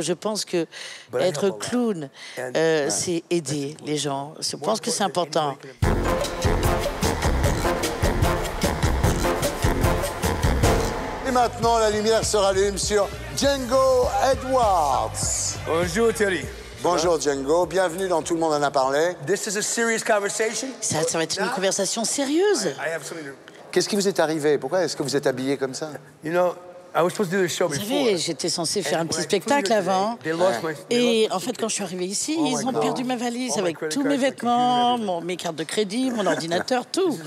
Je pense que être clown, c'est aider les gens. Je pense que c'est important. Et maintenant, la lumière se rallume sur Django Edwards. Bonjour Terry. Bonjour Django, bienvenue dans Tout le monde en a parlé. This is a serious conversation. Ça va être une conversation sérieuse. Qu'est-ce qui vous est arrivé? Pourquoi est-ce que vous êtes habillé comme ça? You know, I was supposed to do the show Vous before. savez, j'étais censée faire un petit spectacle avant. Et en fait, quand je suis arrivée ici, ils ont perdu ma valise avec tous mes vêtements, mes cartes de crédit, mon ordinateur, tout.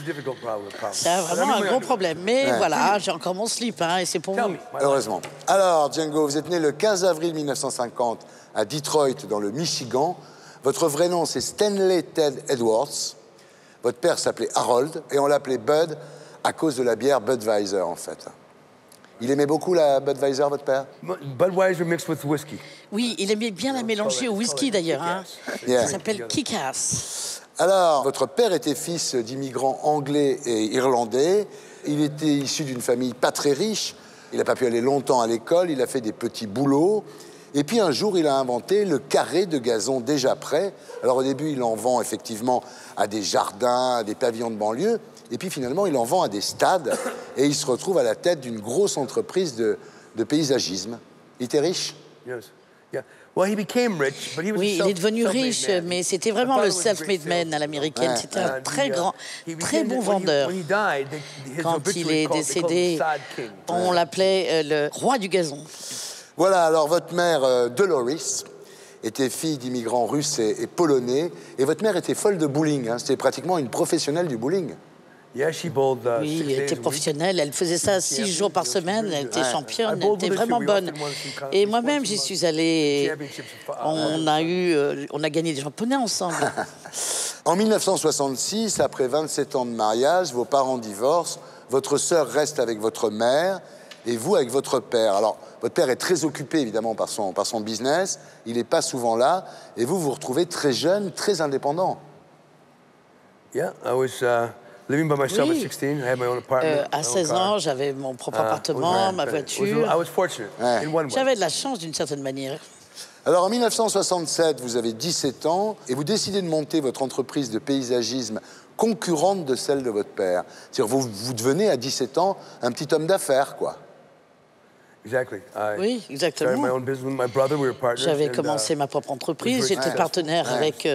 C'est vraiment un gros problème. Mais voilà, j'ai encore mon slip, hein, et c'est pour vous. Heureusement. Alors, Django, vous êtes né le 15 avril 1950 à Detroit, dans le Michigan. Votre vrai nom, c'est Stanley Ted Edwards. Votre père s'appelait Harold, et on l'appelait Bud à cause de la bière Budweiser, en fait. Il aimait beaucoup la Budweiser, votre père? Budweiser mixed with whiskey. Oui, il aimait bien la mélanger au whisky, d'ailleurs. Hein. Yeah. Ça s'appelle Kick-Ass. Alors, votre père était fils d'immigrants anglais et irlandais. Il était issu d'une famille pas très riche. Il n'a pas pu aller longtemps à l'école. Il a fait des petits boulots. Et puis, un jour, il a inventé le carré de gazon déjà prêt. Alors, au début, il en vend effectivement à des jardins, à des pavillons de banlieue. Et puis, finalement, il en vend à des stades. Et il se retrouve à la tête d'une grosse entreprise de paysagisme. Il était riche? Yes. Yeah. Well, he became rich, but he was Oui, a il est devenu riche, self-made man. mais c'était vraiment le self-made man à l'américaine. C'était un très grand, très bon vendeur. Quand il est décédé, on l'appelait le roi du gazon. Voilà, alors votre mère, Dolores, était fille d'immigrants russes et polonais. Et votre mère était folle de bowling. Hein. C'était pratiquement une professionnelle du bowling. Yeah, she bowled, Oui, 6 elle days était a week. professionnelle, elle faisait ça 6 jours par semaine, elle était championne, elle était vraiment bonne. Et moi-même, j'y suis allée, on a gagné des championnats ensemble. En 1966, après 27 ans de mariage, vos parents divorcent, votre sœur reste avec votre mère et vous avec votre père. Alors, votre père est très occupé, évidemment, par son business, il n'est pas souvent là, et vous vous retrouvez très jeune, très indépendant. Yeah, I was living by myself Oui. at 16. I had my own apartment. À 16 ans, j'avais mon propre appartement, ma I voiture. was fortunate in one way. J'avais de la chance d'une certaine manière. Alors, en 1967, vous avez 17 ans, et vous décidez de monter votre entreprise de paysagisme concurrente de celle de votre père. C'est-à-dire, vous devenez, à 17 ans, un petit homme d'affaires, quoi. Exactly. Oui, exactement. Started my own business with my brother. We were partners. J'avais and, commencé ma propre entreprise, j'étais partenaire avec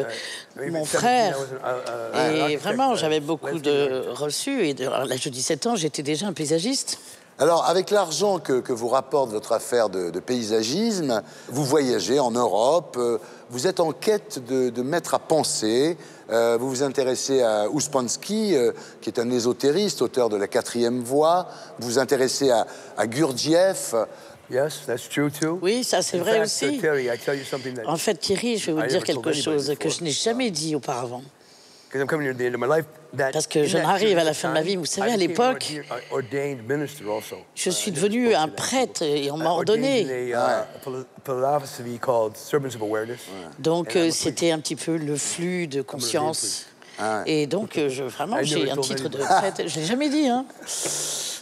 mon 17, frère. I was an Et architect, vraiment, j'avais beaucoup landscape de architect. reçus. Et à l'âge de 17 ans, j'étais déjà un paysagiste. Alors, avec l'argent que vous rapporte votre affaire de paysagisme, vous voyagez en Europe, vous êtes en quête de maîtres à penser, vous vous intéressez à Ouspensky, qui est un ésotériste, auteur de La Quatrième Voie, vous vous intéressez à Gurdjieff. Yes, that's true too. Oui, ça c'est In vrai fact, aussi. Terry, I tell you something that En fait, Thierry, je vais vous I dire never told quelque anybody chose que before. je n'ai jamais dit auparavant. because I'm coming near the end of my life. Parce que je n'arrive à la fin de ma vie. Vous savez, à l'époque, je suis devenu un prêtre et on m'a ordonné. Donc, c'était un petit peu le flux de conscience. Et donc, vraiment, j'ai un titre de prêtre. Je ne l'ai jamais dit, hein.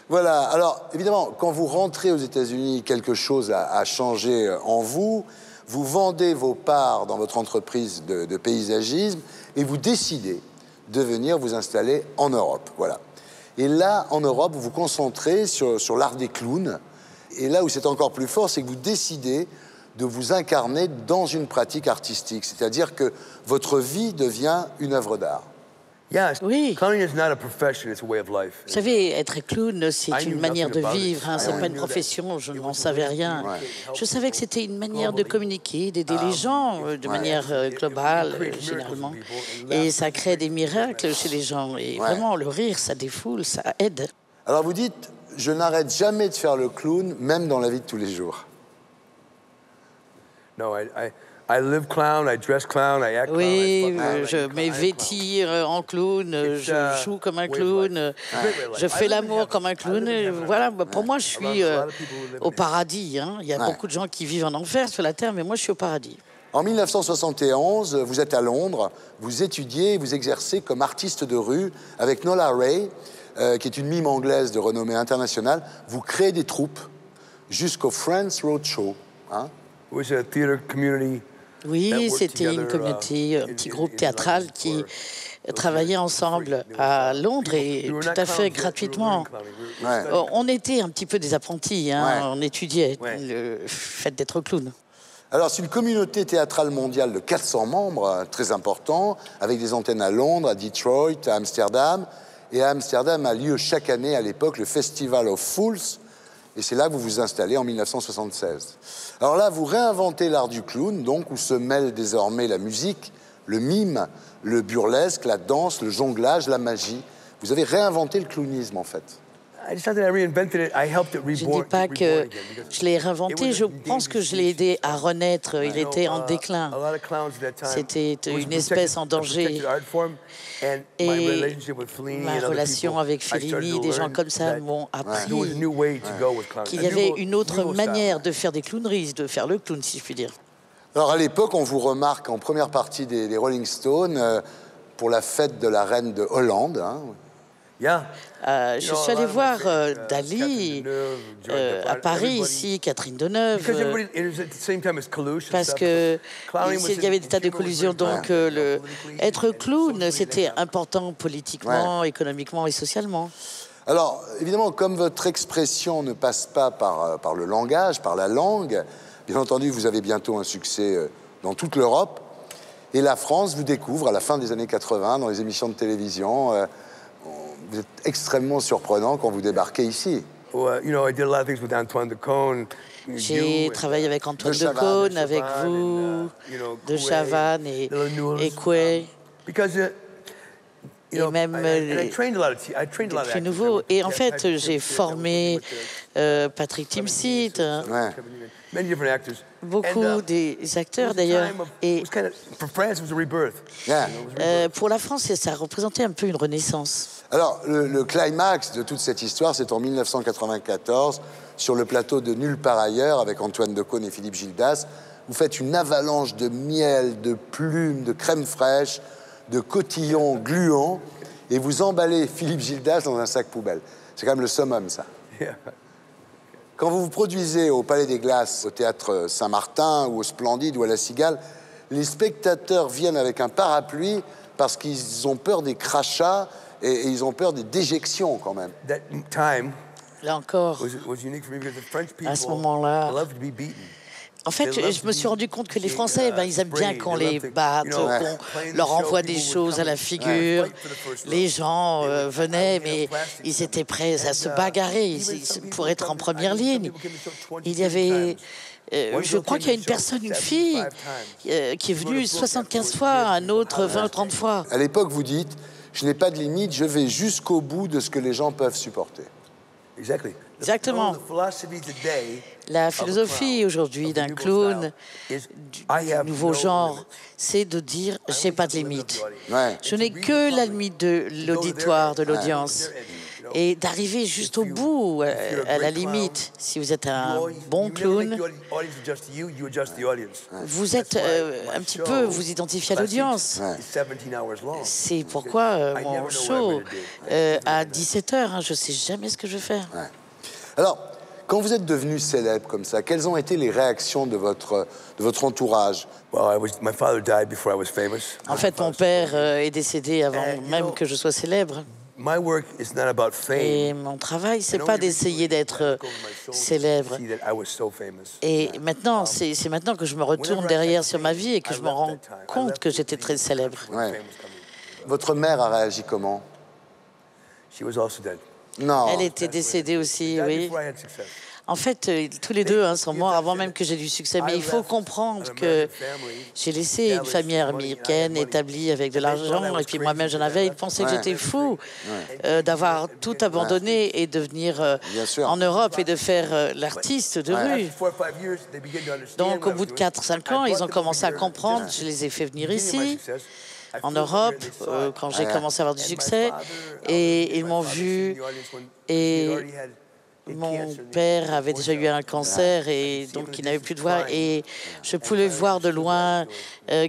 Voilà, alors évidemment, quand vous rentrez aux États-Unis, quelque chose a changé en vous. Vous vendez vos parts dans votre entreprise de paysagisme et vous décidez de venir vous installer en Europe. Voilà. Et là, en Europe, vous vous concentrez sur l'art des clowns. Et là où c'est encore plus fort, c'est que vous décidez de vous incarner dans une pratique artistique. C'est-à-dire que votre vie devient une œuvre d'art. Oui. Clowning is not a profession, it's a way of life. Vous savez, être clown, c'est une manière de vivre, hein, c'est pas une profession, je n'en savais rien. Je savais que c'était une manière de communiquer, d'aider les gens de manière globale, généralement. Et ça crée des miracles chez les gens. Et vraiment, le rire, ça défoule, ça aide. Alors vous dites, je n'arrête jamais de faire le clown, même dans la vie de tous les jours. No, I live clown, I dress clown, I act clown. Oui, je me vêtis en clown, je joue comme un clown, je fais l'amour comme un clown. Voilà, pour moi, je suis au paradis. Hein. Il y a beaucoup de gens qui vivent en enfer sur la terre, mais moi, je suis au paradis. En 1971, vous êtes à Londres, vous étudiez, vous exercez comme artiste de rue avec Nola Ray, qui est une mime anglaise de renommée internationale. Vous créez des troupes jusqu'au France Roadshow. Hein. was a theater community. Oui, c'était une communauté, un petit groupe théâtral qui travaillait ensemble à Londres et tout à fait gratuitement. Ouais. On était un petit peu des apprentis, hein, Ouais. on étudiait le fait d'être clown. Alors, c'est une communauté théâtrale mondiale de 400 membres, très important, avec des antennes à Londres, à Detroit, à Amsterdam. Et à Amsterdam a lieu chaque année, à l'époque, le Festival of Fools. Et c'est là que vous vous installez en 1976. Alors là, vous réinventez l'art du clown, donc, où se mêlent désormais la musique, le mime, le burlesque, la danse, le jonglage, la magie. Vous avez réinventé le clownisme, en fait. Je Je ne dis pas que je l'ai réinventé, je pense que je l'ai aidé à renaître. Il était en déclin. C'était une espèce en danger. Et ma relation avec Fellini, des gens comme ça m'ont appris qu'il y avait une autre manière de faire des clowneries, de faire le clown, si je puis dire. Alors, à l'époque, on vous remarque en première partie des Rolling Stones pour la fête de la reine de Hollande, hein. Je suis allé voir Dali à Paris, ici, Catherine Deneuve, parce qu'il y avait des tas de collusions. Donc, être clown, c'était important politiquement, économiquement et socialement. Alors, évidemment, comme votre expression ne passe pas par le langage, par la langue, bien entendu, vous avez bientôt un succès dans toute l'Europe. Et la France vous découvre à la fin des années 80 dans les émissions de télévision. Vous êtes extrêmement surprenant quand vous débarquez ici. J'ai travaillé avec Antoine Decaune, avec vous, De Chavannes et Coué. Et même les plus nouveaux. Et en fait, j'ai formé Patrick Timsit, beaucoup des acteurs d'ailleurs. Et pour la France, ça représentait un peu une renaissance. Alors, le climax de toute cette histoire, c'est en 1994, sur le plateau de Nulle part ailleurs, avec Antoine Decaune et Philippe Gildas. Vous faites une avalanche de miel, de plumes, de crème fraîche, de cotillons gluants, et vous emballez Philippe Gildas dans un sac poubelle. C'est quand même le summum, ça. Quand vous vous produisez au Palais des Glaces, au Théâtre Saint-Martin, ou au Splendide, ou à la Cigale, les spectateurs viennent avec un parapluie parce qu'ils ont peur des crachats et ils ont peur des déjections, quand même. Là encore, à ce moment-là, en fait, je me suis rendu compte que les Français, ils aiment bien qu'on les batte, qu'on leur envoie des choses à la figure. Les gens venaient, mais ils étaient prêts à se bagarrer pour être en première ligne. Il y avait... je crois qu'il y a une personne, une fille, qui est venue 75 fois, un autre 20 ou 30 fois. À l'époque, vous dites, je n'ai pas de limite, je vais jusqu'au bout de ce que les gens peuvent supporter. Exactement. La philosophie aujourd'hui d'un clown, du nouveau genre, c'est de dire « j'ai pas de limite Ouais. ». Je n'ai que la limite de l'auditoire, de l'audience. Et d'arriver juste au bout, à la limite. Si vous êtes un bon clown, vous êtes un petit peu, vous identifiez à l'audience. C'est pourquoi mon show, à 17h, je ne sais jamais ce que je vais faire. Ouais. Alors, quand vous êtes devenu célèbre comme ça, quelles ont été les réactions de votre entourage? En fait, mon père est décédé avant même que je sois célèbre. Et mon travail, c'est pas d'essayer d'être célèbre. Et maintenant, c'est maintenant que je me retourne derrière sur ma vie et que je me rends compte que j'étais très célèbre. Ouais. Votre mère a réagi comment? Non. Elle était décédée aussi, oui. En fait, tous les deux sont morts avant même que j'ai du succès. Mais il faut comprendre que j'ai laissé une famille américaine établie avec de l'argent, et puis moi-même j'en avais. Ils pensaient que j'étais fou d'avoir tout abandonné et de venir en Europe et de faire l'artiste de rue. Donc au bout de 4-5 ans, ils ont commencé à comprendre. Je les ai fait venir ici, en Europe, quand j'ai commencé à avoir du succès. Et ils m'ont vu. Et mon père avait déjà eu un cancer et donc il n'avait plus de voix et je pouvais voir de loin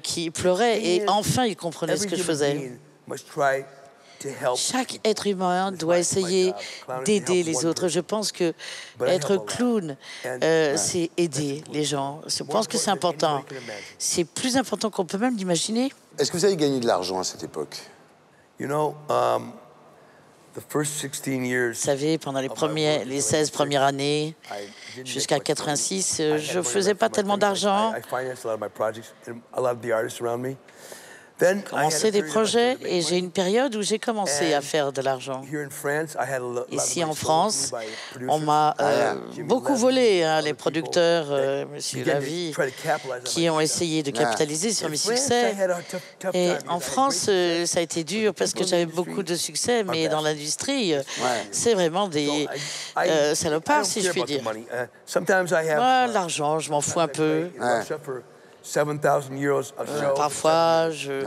qu'il pleurait et enfin il comprenait ce que je faisais. Chaque être humain doit essayer d'aider les autres. Je pense que être clown, c'est aider les gens. Je pense que c'est important. C'est plus important qu'on peut même l'imaginer. Est-ce que vous avez gagné de l'argent à cette époque? Vous savez, pendant les 16 premières années, jusqu'à 86, je ne faisais pas tellement d'argent. Commencer des projets et j'ai une période où j'ai commencé à faire de l'argent. Ici en France, on m'a beaucoup volé, hein, les producteurs, Monsieur Lavie, qui ont essayé de capitaliser sur mes succès. Et en France, ça a été dur parce que j'avais beaucoup de succès, mais dans l'industrie, c'est vraiment des salopards, si je puis dire. L'argent, je m'en fous un peu. Parfois, je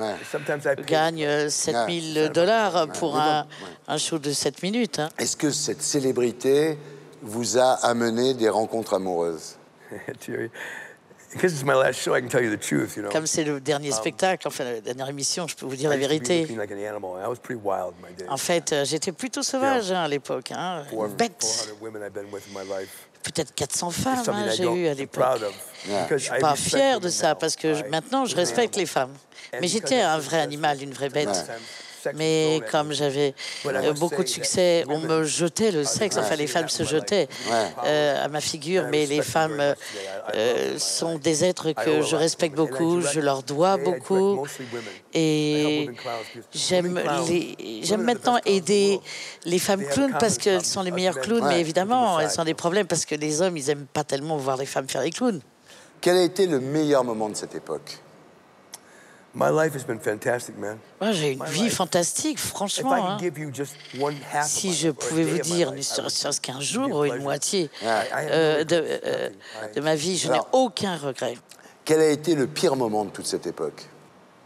gagne 7 000 $ pour un show de 7 minutes. Hein. Est-ce que cette célébrité vous a amené des rencontres amoureuses? Comme c'est le dernier spectacle, enfin la dernière émission, je peux vous dire la vérité. En fait, j'étais plutôt sauvage à l'époque, hein, bête. Peut-être 400 femmes j'ai eu à l'époque. Je ne suis pas fier de ça parce que maintenant je respecte les femmes. Mais j'étais un vrai animal, une vraie bête. Mais comme j'avais beaucoup de succès, on me jetait le sexe, enfin les femmes se jetaient à ma figure, mais les femmes sont des êtres que je respecte beaucoup, je leur dois beaucoup et j'aime maintenant aider les femmes clowns parce qu'elles sont les meilleures clowns, mais évidemment elles ont des problèmes parce que les hommes ils n'aiment pas tellement voir les femmes faire les clowns. Quel a été le meilleur moment de cette époque? Moi, j'ai une vie fantastique, franchement. Hein. Si je pouvais vous dire, ne serait-ce qu'un jour ou une moitié de ma vie, je n'ai aucun regret. Quel a été le pire moment de toute cette époque?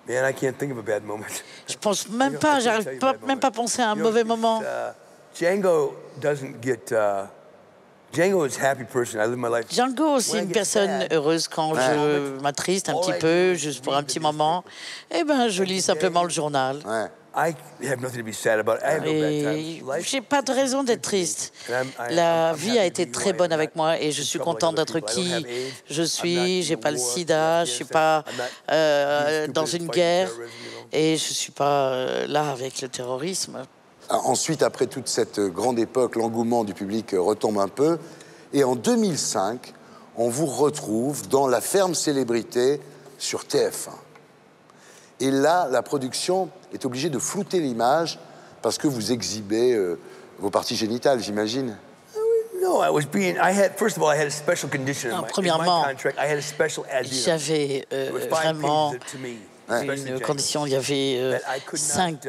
Je pense même pas, j'arrive même pas à penser à un mauvais moment. Django, c'est une personne heureuse quand je m'attriste un petit peu, juste pour un petit moment. Eh ben, je lis simplement le journal. Et j'ai pas de raison d'être triste. La vie a été très bonne avec moi et je suis contente d'être qui je suis. J'ai pas le sida, je suis pas dans une guerre et je suis pas là avec le terrorisme. Ensuite, après toute cette grande époque, l'engouement du public retombe un peu. Et en 2005, on vous retrouve dans La Ferme Célébrité sur TF1. Et là, la production est obligée de flouter l'image parce que vous exhibez vos parties génitales, j'imagine. Non, premièrement, j'avais vraiment une condition, il y avait 5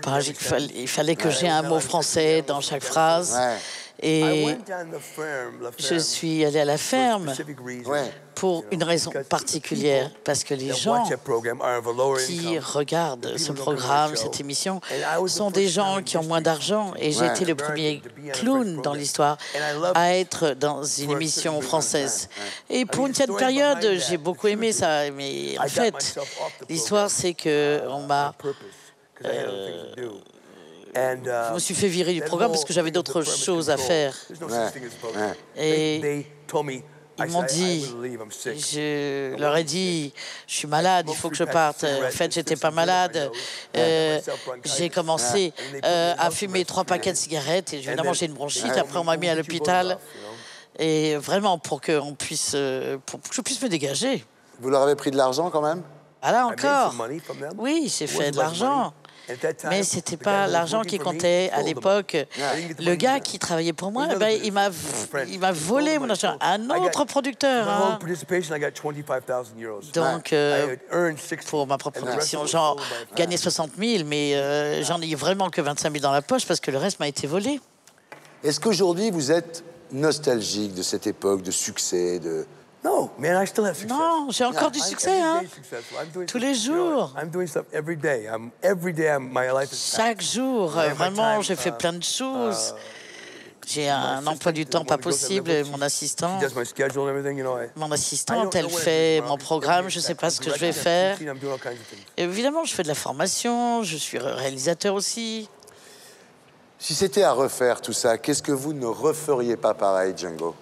pages, il fallait que j'ai un mot français dans chaque phrase. Et je suis allé à la ferme pour une raison particulière, parce que les gens qui regardent ce programme, cette émission, sont des gens qui ont moins d'argent. Et j'ai été le premier clown dans l'histoire à être dans une émission française. Et pour une certaine période, j'ai beaucoup aimé ça. Mais en fait, l'histoire, c'est qu'on m'a... je me suis fait virer du programme parce que j'avais d'autres choses à faire. Et ils m'ont dit, je leur ai dit, je suis malade, il faut que je parte. En fait, j'étais pas malade. J'ai commencé à fumer 3 paquets de cigarettes et évidemment j'ai une bronchite. Après, on m'a mis à l'hôpital. Et vraiment pour que je puisse me dégager. Vous leur avez pris de l'argent quand même? Ah là encore. Oui, j'ai fait de l'argent. Mais ce n'était pas l'argent qui comptait à l'époque. Le gars qui travaillait pour moi, il m'a volé mon argent. Un autre producteur. Hein. Donc, pour ma propre production, j'en gagnais 60 000, mais j'en ai vraiment que 25 000 dans la poche parce que le reste m'a été volé. Est-ce qu'aujourd'hui, vous êtes nostalgique de cette époque de succès, de... Non, j'ai encore du succès, hein. Tous les jours. Chaque jour, vraiment, j'ai fait plein de choses. J'ai un emploi du temps pas possible. Mon assistante, elle fait mon programme. Je ne sais pas ce que je vais faire. Évidemment, je fais de la formation. Je suis réalisateur aussi. Si c'était à refaire tout ça, qu'est-ce que vous ne referiez pas pareil, Django?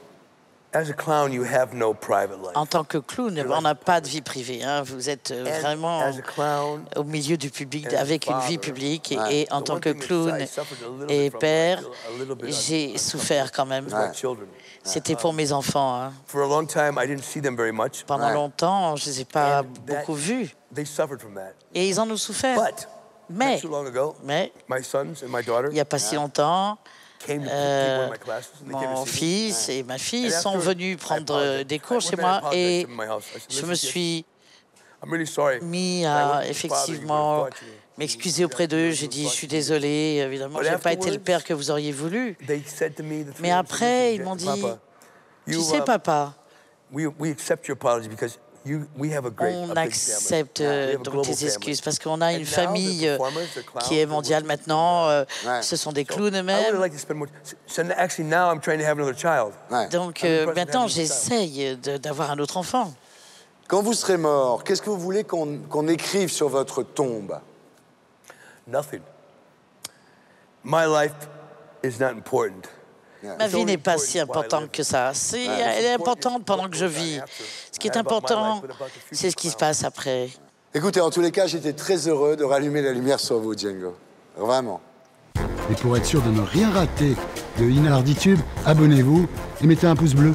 En tant que clown, on n'a pas de vie privée. Hein. Vous êtes vraiment au milieu du public, avec une vie publique. Et en tant que clown et père, j'ai souffert quand même. C'était pour mes enfants. Hein. Pendant longtemps, je ne les ai pas beaucoup vus. Et ils en ont souffert. Mais il n'y a pas si longtemps, mon fils et ma fille sont venus prendre des cours chez moi et je me suis mis à effectivement m'excuser auprès d'eux. J'ai dit, je suis désolé, évidemment, je n'ai pas été le père que vous auriez voulu. Mais après, ils m'ont dit, tu sais, papa, on accepte donc tes excuses parce qu'on a une famille qui est mondiale maintenant. Ce sont des clowns eux-mêmes. Donc maintenant, j'essaye d'avoir un autre enfant. Quand vous serez mort, qu'est-ce que vous voulez qu'on écrive sur votre tombe? Nothing. My life is not important. Ma vie n'est pas si importante que ça. Elle est importante pendant que je vis. Ce qui est important, c'est ce qui se passe après. Écoutez, en tous les cas, j'étais très heureux de rallumer la lumière sur vous, Django. Vraiment. Et pour être sûr de ne rien rater de Inarditube, abonnez-vous et mettez un pouce bleu.